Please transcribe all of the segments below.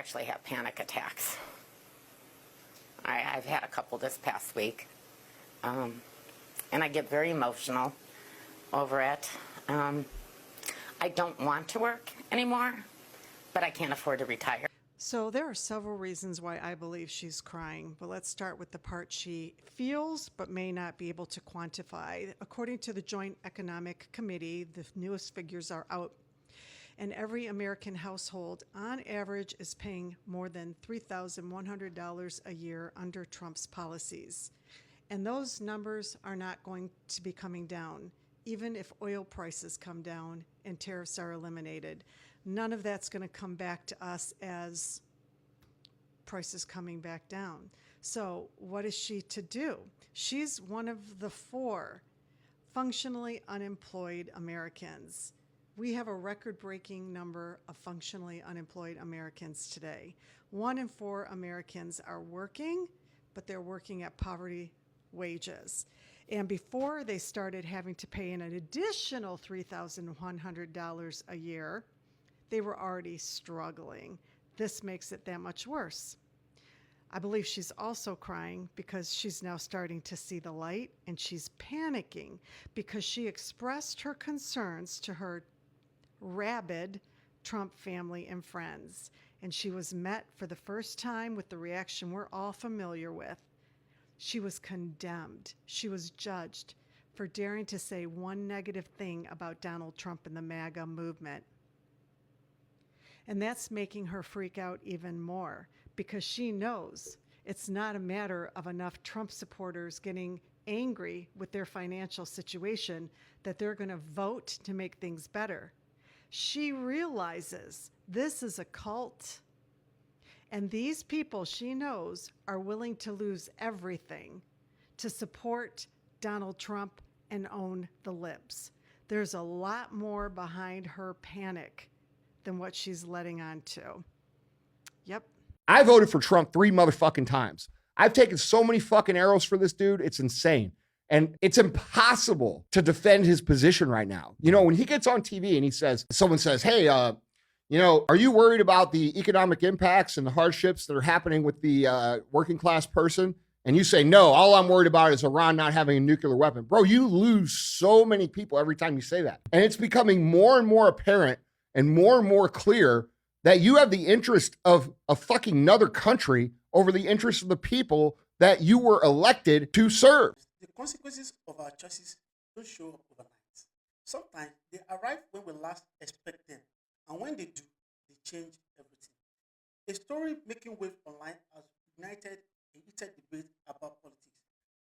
actually have panic attacks. I've had a couple this past week. And I get very emotional over it. I don't want to work anymore, but I can't afford to retire. So there are several reasons why I believe she's crying, but let's start with the part she feels but may not be able to quantify. According to the Joint Economic Committee, the newest figures are out, and every American household on average is paying more than $3,100 a year under Trump's policies. And those numbers are not going to be coming down, even if oil prices come down and tariffs are eliminated. None of that's going to come back to us as prices coming back down. So what is she to do? She's one of the 4 functionally unemployed Americans. We have a record-breaking number of functionally unemployed Americans today. 1 in 4 Americans are working, but they're working at poverty wages. And before they started having to pay an additional $3,100 a year, they were already struggling. This makes it that much worse. I believe she's also crying because she's now starting to see the light, and she's panicking because she expressed her concerns to her rabid Trump family and friends. And she was met for the first time with the reaction we're all familiar with. She was condemned. She was judged for daring to say one negative thing about Donald Trump and the MAGA movement. And that's making her freak out even more because she knows it's not a matter of enough Trump supporters getting angry with their financial situation that they're going to vote to make things better. She realizes this is a cult, and these people she knows are willing to lose everything to support Donald Trump and own the libs. There's a lot more behind her panic than what she's letting on to. Yep. I voted for Trump 3 motherfucking times. I've taken so many fucking arrows for this dude. It's insane. And it's impossible to defend his position right now. You know, when he gets on TV and he says, someone says, hey, you know, are you worried about the economic impacts and the hardships that are happening with the working class person? And you say, no, all I'm worried about is Iran not having a nuclear weapon. Bro, you lose so many people every time you say that. And it's becoming more and more apparent and more clear that you have the interest of a fucking another country over the interest of the people that you were elected to serve. The consequences of our choices don't show up overnight. Sometimes they arrive when we last expect them, and when they do, they change everything. A story making waves online has ignited a heated debate about politics,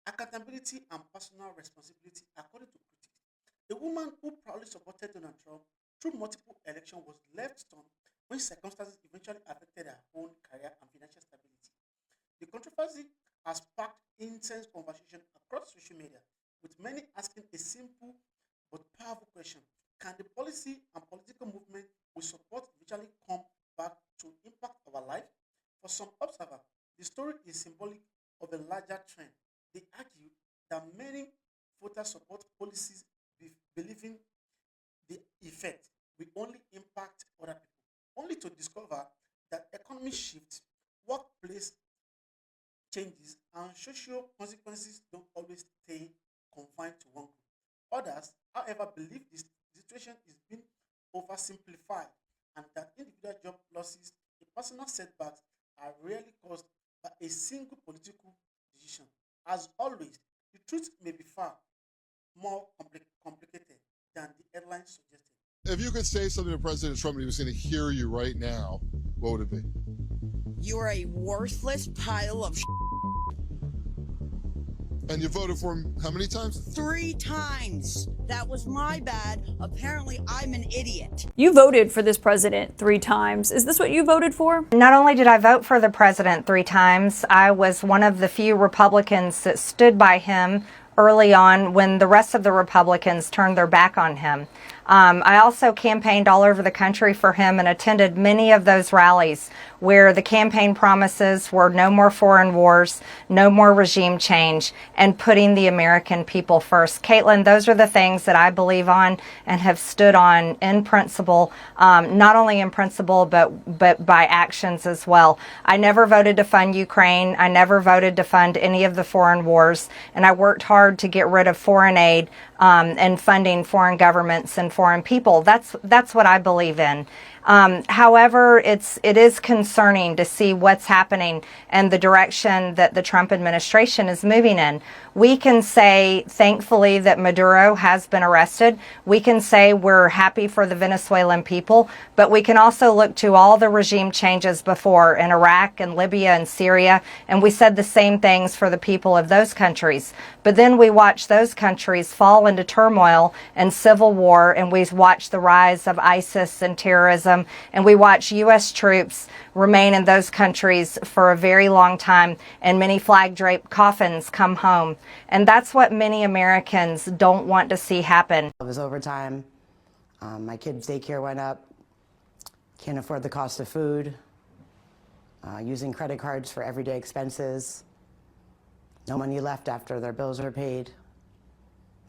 accountability, and personal responsibility, according to critics. A woman who proudly supported Donald Trump through multiple elections was left stunned when circumstances eventually affected her own career and financial stability. The controversy has sparked intense conversation across social media, with many asking a simple but powerful question: can the policy and political movement we support eventually come back to impact our life? For some observers, the story is symbolic of a larger trend. They argue that many voters support policies believing the effect will only impact other people, only to discover that economy shifts, workplace changes, and social consequences don't always stay confined to one group. Others, however, believe this situation is being oversimplified and that individual job losses and personal setbacks are rarely caused by a single political decision. As always, the truth may be far more complicated than the headlines suggested. If you could say something to President Trump and he was going to hear you right now, what would it be? You're a worthless pile of And you voted for him how many times? 3 times. That was my bad. Apparently, I'm an idiot. You voted for this president 3 times. Is this what you voted for? Not only did I vote for the president 3 times, I was one of the few Republicans that stood by him early on when the rest of the Republicans turned their back on him. I also campaigned all over the country for him and attended many of those rallies where the campaign promises were no more foreign wars, no more regime change, and putting the American people first. Caitlin, those are the things that I believe on and have stood on in principle, not only in principle, but by actions as well. I never voted to fund Ukraine. I never voted to fund any of the foreign wars, and I worked hard to get rid of foreign aid and funding foreign governments and foreign people. That's what I believe in. However, it is concerning to see what's happening and the direction that the Trump administration is moving in. We can say, thankfully, that Maduro has been arrested. We can say we're happy for the Venezuelan people, but we can also look to all the regime changes before in Iraq and Libya and Syria, and we said the same things for the people of those countries. But then we watch those countries fall into turmoil and civil war, and we watch the rise of ISIS and terrorism, and we watch U.S. troops remain in those countries for a very long time, and many flag-draped coffins come home. And that's what many Americans don't want to see happen. It was overtime. My kids' daycare went up. Can't afford the cost of food. Using credit cards for everyday expenses. No money left after their bills are paid.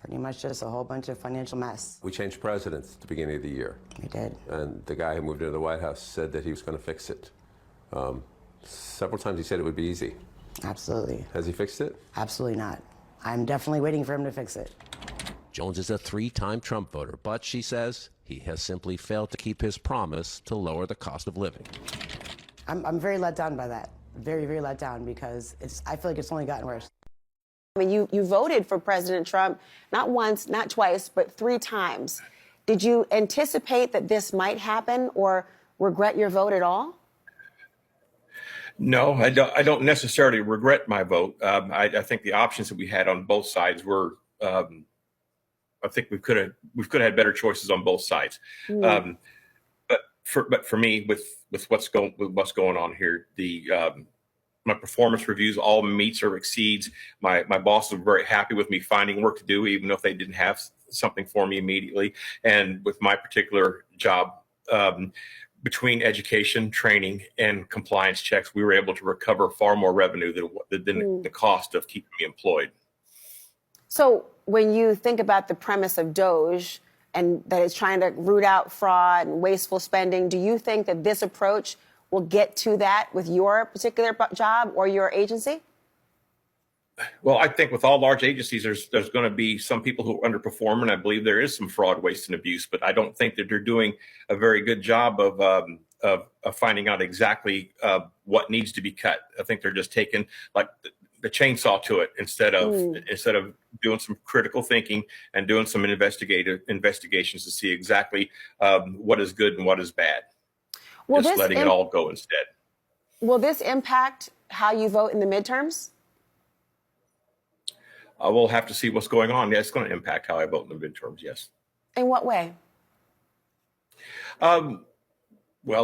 Pretty much just a whole bunch of financial mess. We changed presidents at the beginning of the year. We did. And the guy who moved into the White House said that he was going to fix it. Several times he said it would be easy. Absolutely. Has he fixed it? Absolutely not. I'm definitely waiting for him to fix it. Jones is a 3-time Trump voter, but she says he has simply failed to keep his promise to lower the cost of living. I'm very let down by that. Very, very let down because I feel like it's only gotten worse. I mean, you voted for President Trump not once, not twice, but 3 times. Did you anticipate that this might happen or regret your vote at all? No, I don't necessarily regret my vote. I think the options that we had on both sides were, I think we could have had better choices on both sides. But for me, with what's going on here, my performance reviews all meets or exceeds. My bosses were very happy with me finding work to do, even if they didn't have something for me immediately. And with my particular job, between education, training, and compliance checks, we were able to recover far more revenue than the cost of keeping me employed. So when you think about the premise of DOGE and that it's trying to root out fraud and wasteful spending, do you think that this approach will get to that with your particular job or your agency? Well, I think with all large agencies, there's going to be some people who underperform, and I believe there is some fraud, waste, and abuse. But I don't think that they're doing a very good job of finding out exactly what needs to be cut. I think they're just taking like the chainsaw to it instead of doing some critical thinking and doing some investigations to see exactly what is good and what is bad. Just letting it all go instead. Will this impact how you vote in the midterms? We'll have to see what's going on. Yeah, it's going to impact how I vote in the midterms, yes. In what way? Well,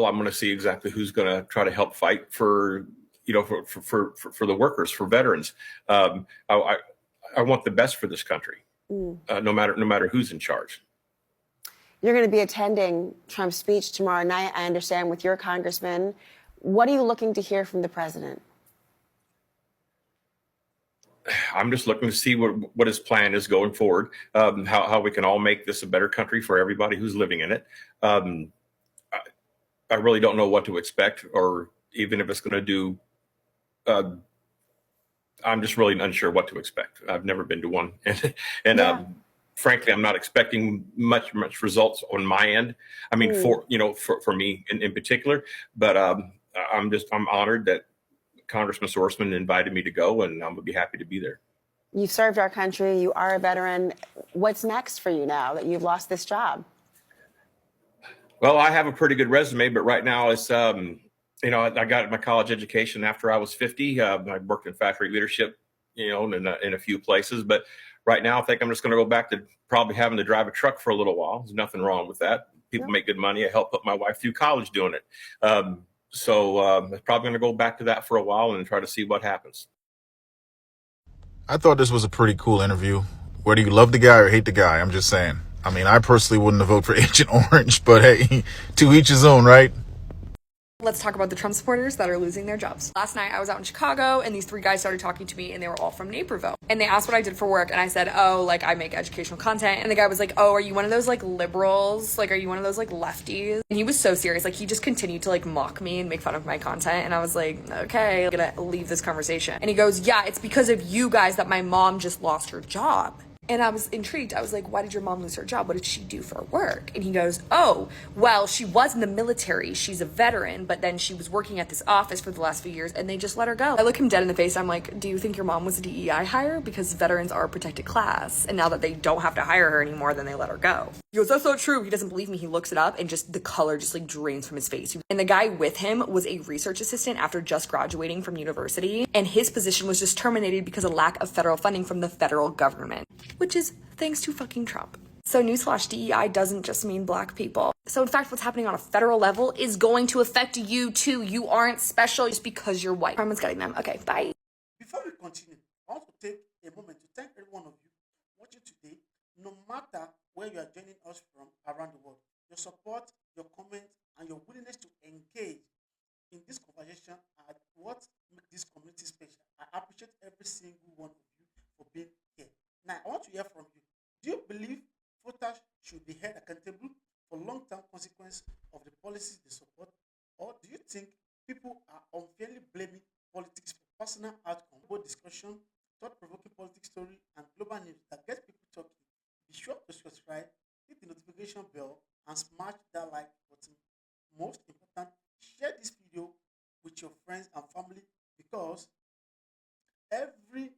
I'm going to see exactly who's going to try to help fight for the workers, for veterans. I want the best for this country, no matter who's in charge. You're going to be attending Trump's speech tomorrow night, I understand, with your congressman. What are you looking to hear from the president? I'm just looking to see what his plan is going forward, how we can all make this a better country for everybody who's living in it. I really don't know what to expect, or even if it's going to do. I'm just really unsure what to expect. I've never been to one, and frankly, I'm not expecting much results on my end. I mean, for me in particular, but I'm honored that Congressman Sorsman invited me to go, and I'm gonna be happy to be there. You've served our country. You are a veteran. What's next for you now that you've lost this job? Well, I have a pretty good resume, but right now it's, I got my college education after I was 50. I worked in factory leadership, in a few places, but right now I think I'm just going to go back to probably having to drive a truck for a little while. There's nothing wrong with that. People make good money. I helped put my wife through college doing it. So I'm probably going to go back to that for a while and try to see what happens. I thought this was a pretty cool interview. Whether you love the guy or hate the guy, I'm just saying. I mean, I personally wouldn't have voted for Agent Orange, but hey, to each his own, right? Let's talk about the Trump supporters that are losing their jobs. Last night I was out in Chicago and these 3 guys started talking to me and they were all from Naperville. And they asked what I did for work and I said, oh, like I make educational content. And the guy was like, oh, are you one of those like liberals? Like, are you one of those like lefties? And he was so serious. Like he just continued to like mock me and make fun of my content. And I was like, okay, I'm gonna leave this conversation. And he goes, yeah, it's because of you guys that my mom just lost her job. And I was intrigued. I was like, why did your mom lose her job? What did she do for work? And he goes, oh, well, she was in the military. She's a veteran, but then she was working at this office for the last few years and they just let her go. I look him dead in the face. I'm like, do you think your mom was a DEI hire? Because veterans are a protected class. And now that they don't have to hire her anymore, then they let her go. He goes, that's not true. He doesn't believe me. He looks it up and just the color just like drains from his face. And the guy with him was a research assistant after just graduating from university. And his position was just terminated because of lack of federal funding from the federal government. Which is thanks to fucking Trump. So newsflash, DEI doesn't just mean black people. So in fact, what's happening on a federal level is going to affect you too. You aren't special just because you're white. Karma's getting them. Okay, bye. Before we continue, I want to take a moment to thank every one of you watching today, no matter where you are joining us from around the world. Your support, your comments, and your willingness to engage in this conversation are what makes this community special. I appreciate every single one of you for being here. Now, I want to hear from you. Do you believe voters should be held accountable for long-term consequences of the policies they support? Or do you think people are unfairly blaming politics for personal outcome? Both discussion, thought-provoking politics story, and global news that gets people talking. Be sure to subscribe, hit the notification bell, and smash that like button. Most important, share this video with your friends and family because every